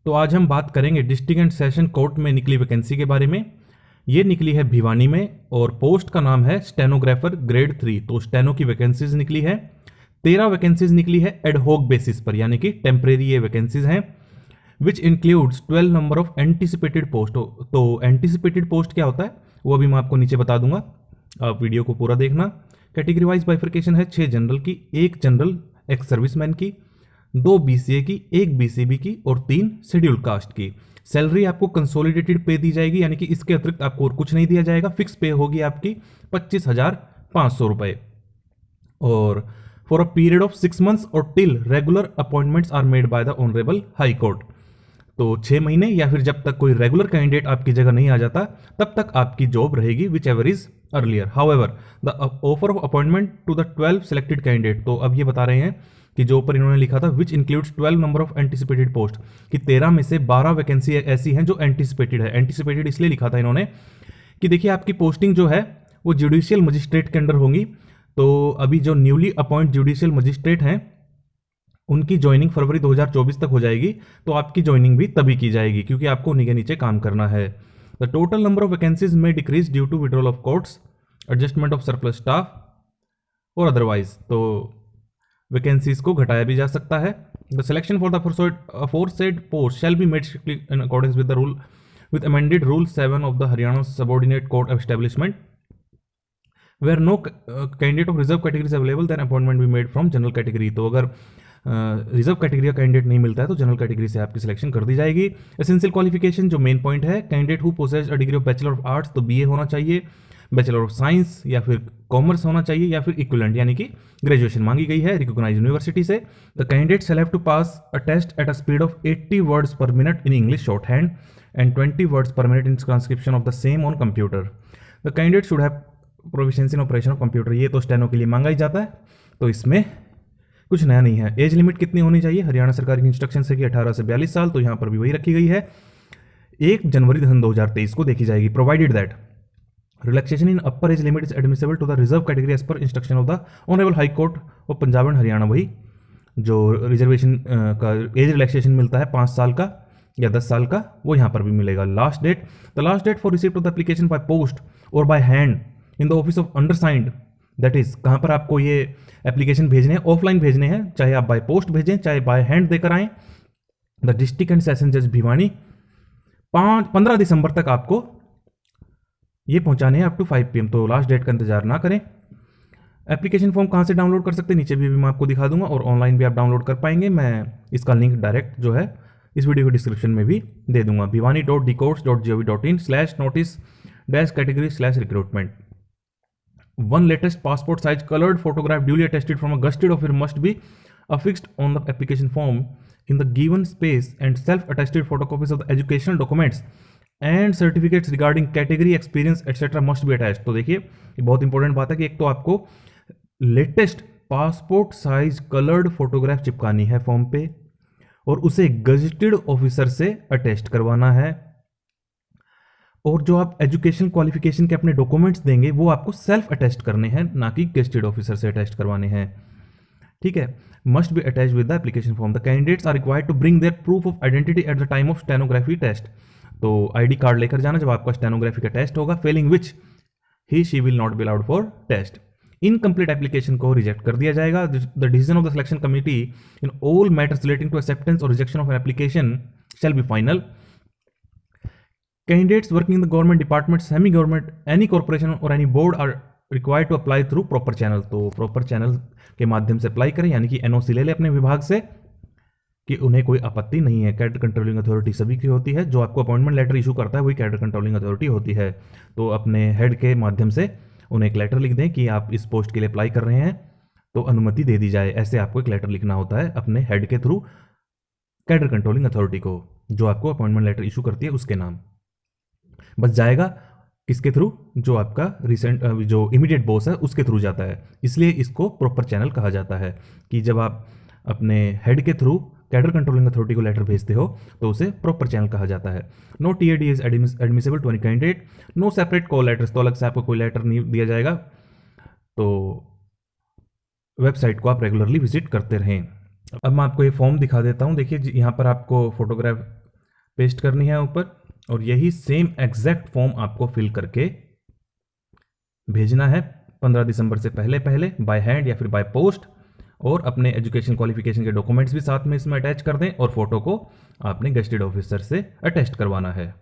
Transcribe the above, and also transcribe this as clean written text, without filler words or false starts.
तो आज हम बात करेंगे डिस्ट्रिक्ट एंड सेशन कोर्ट में निकली वैकेंसी के बारे में। ये निकली है भिवानी में और पोस्ट का नाम है स्टेनोग्राफर ग्रेड 3। तो स्टेनो की वैकेंसीज निकली है, 13 वैकेंसीज निकली है एडहोक बेसिस पर, यानी कि टेम्परेरी ये वैकेंसीज हैं, which includes 12 number of anticipated post. तो एंटीसिपेटेड पोस्ट क्या होता है वो अभी मैं आपको नीचे बता दूंगा, आप वीडियो को पूरा देखना। कैटेगरी वाइज बाइफर्केशन है 6 जनरल की, 1 जनरल एक्स सर्विसमैन की, 2 बीसीए की, 1 बीसीबी की और 3 शेड्यूल कास्ट की। सैलरी आपको कंसोलिडेटेड पे दी जाएगी, यानी कि इसके अतिरिक्त आपको और कुछ नहीं दिया जाएगा। फिक्स पे होगी आपकी 25,500 रुपए और for a period of 6 months or till regular appointments are made by the honourable high court. तो 6 महीने या फिर जब तक कोई रेगुलर कैंडिडेट आपकी जगह नहीं आ जाता तब तक आपकी जॉब रहेगी, whichever is earlier. However the offer of appointment to the 12 selected candidate, तो अब ये बता रहे हैं कि जो ऊपर इन्होंने लिखा था which includes 12 number of anticipated post, कि 13 में से 12 वैकेंसी ऐसी हैं जो एंटीसिपेटेड है। एंटीसिपेटेड इसलिए लिखा था इन्होंने कि देखिए आपकी पोस्टिंग जो है वो जुडिशियल मजिस्ट्रेट के अंडर होंगी। तो अभी जो न्यूली अपॉइंट जुडिशियल मजिस्ट्रेट हैं उनकी ज्वाइनिंग फरवरी 2024 तक हो जाएगी, तो आपकी ज्वाइनिंग भी तभी की जाएगी क्योंकि आपको उन्हीं के नीचे काम करना है। The total number of vacancies may decrease due to withdrawal of courts, adjustment of surplus staff or otherwise, तो वैकेंसीज को घटाया भी जा सकता है। The selection for the aforesaid post shall be made strictly in accordance with the rule with amended Rule 7 of the Haryana Subordinate Court of Establishment, where no candidate of reserve category is available, then appointment be made from general category। तो अगर reserve category का candidate नहीं मिलता है तो general category से आपकी selection कर दी जाएगी। एसेंशियल क्वालिफिकेशन जो मेन पॉइंट है, candidate who possess a degree of bachelor of arts, तो बीए होना चाहिए, बैचलर ऑफ साइंस या फिर कॉमर्स होना चाहिए या फिर इक्विवेलेंट यानी कि ग्रेजुएशन मांगी गई है रिकॉग्नाइज्ड यूनिवर्सिटी से। The candidate shall have to pass a test at a speed of 80 words per minute in English shorthand and 20 words per minute in transcription of the same on computer. The candidate should have proficiency in operation of computer। ये तो steno के लिए मांगा ही जाता है, तो इसमें कुछ नया नहीं है। एज लिमिट कितनी होनी चाहिए, हरियाणा सरकार की इंस्ट्रक्शन से कि 18 से 42 साल, तो यहाँ पर भी वही रखी गई है। 1 जनवरी 2023 को देखी जाएगी। Provided that relaxation in upper age limit is admissible to the reserve category as per instruction of the honourable high court of Punjab and Haryana. वही जो रिजर्वेशन का एज रिलैक्सेशन मिलता है 5 साल का या 10 साल का, वो यहाँ पर भी मिलेगा। Last date, the last date for receipt of the application by post or by hand in the office of undersigned, that is कहाँ पर आपको ये एप्लीकेशन भेजने हैं, ऑफलाइन भेजने हैं, चाहे आप बाय पोस्ट भेजें चाहे बाय हैंड देकर आएँ। द डिस्ट्रिक्ट एंड सेशन जज भिवानी 15 दिसंबर तक आपको ये पहुंचाने हैं अप टू 5 PM, तो लास्ट डेट का इंतजार ना करें। एप्लीकेशन फॉर्म कहाँ से डाउनलोड कर सकते हैं, नीचे भी मैं आपको दिखा दूंगा और ऑनलाइन भी आप डाउनलोड कर पाएंगे। मैं इसका लिंक डायरेक्ट जो है इस वीडियो के डिस्क्रिप्शन में भी दे दूंगा, bhiwani.dcourts.gov.in/notice-category/recruitment। 1 latest passport size coloured photograph duly attested from a gazetted officer must be affixed on the application form in the given space, and self-attested photocopies of the educational documents and certificates regarding category, experience etc. must be attached। तो देखिए ये बहुत important बात है कि एक तो आपको latest passport size coloured photograph चिपकानी है फॉर्म पे और उसे गजेटेड ऑफिसर से अटेस्ट करवाना है, और जो आप एजुकेशन क्वालिफिकेशन के अपने डॉक्यूमेंट्स देंगे वो आपको सेल्फ अटेस्ट करने हैं, ना कि गजेटेड ऑफिसर से अटेस्ट करवाने हैं। ठीक है, must be attached with the application form. The candidates are required to bring their proof of identity at the time of stenography test. तो आईडी कार्ड लेकर जाना जब आपका स्टेनोग्राफी का टेस्ट होगा, failing which he she will not be allowed for test. Incomplete application को reject कर दिया जाएगा। The decision of the selection committee in all matters relating to acceptance और rejection of N application shall be final. Candidates working in the government department, semi government, any corporation or any board are required to apply through proper channel. तो proper channel के माध्यम से apply करें, यानी कि NOC ले लें अपने विभाग से कि उन्हें कोई आपत्ति नहीं है। कैडर कंट्रोलिंग अथॉरिटी सभी की होती है, जो आपको अपॉइंटमेंट लेटर इशू करता है वही कैडर कंट्रोलिंग अथॉरिटी होती है। तो अपने हेड के माध्यम से उन्हें एक लेटर लिख दें कि आप इस पोस्ट के लिए अप्लाई कर रहे हैं तो अनुमति दे दी जाए। ऐसे आपको एक लेटर लिखना होता है अपने हेड के थ्रू कैडर कंट्रोलिंग अथॉरिटी को, जो आपको अपॉइंटमेंट लेटर इशू करती है उसके नाम। बस जाएगा किसके थ्रू, जो आपका रिसेंट जो इमीडिएट बॉस है उसके थ्रू जाता है, इसलिए इसको प्रॉपर चैनल कहा जाता है कि जब आप अपने हेड के थ्रू कैडर कंट्रोलिंग अथॉरिटी को लेटर भेजते हो तो उसे प्रॉपर चैनल कहा जाता है। No TAD is admissible to any candidate, no separate call letters, तो अलग से आपको कोई लेटर नहीं दिया जाएगा। तो वेबसाइट को आप रेगुलरली विजिट करते रहें। अब मैं आपको ये फॉर्म दिखा देता हूँ। देखिए यहाँ पर आपको फोटोग्राफ पेस्ट करनी है ऊपर, और यही सेम एग्जैक्ट फॉर्म आपको फिल करके भेजना है 15 दिसंबर से पहले पहले बाय हैंड या फिर बाय पोस्ट। और अपने एजुकेशन क्वालिफिकेशन के डॉक्यूमेंट्स भी साथ में इसमें अटैच कर दें, और फोटो को आपने गेस्टेड ऑफिसर से अटेस्ट करवाना है।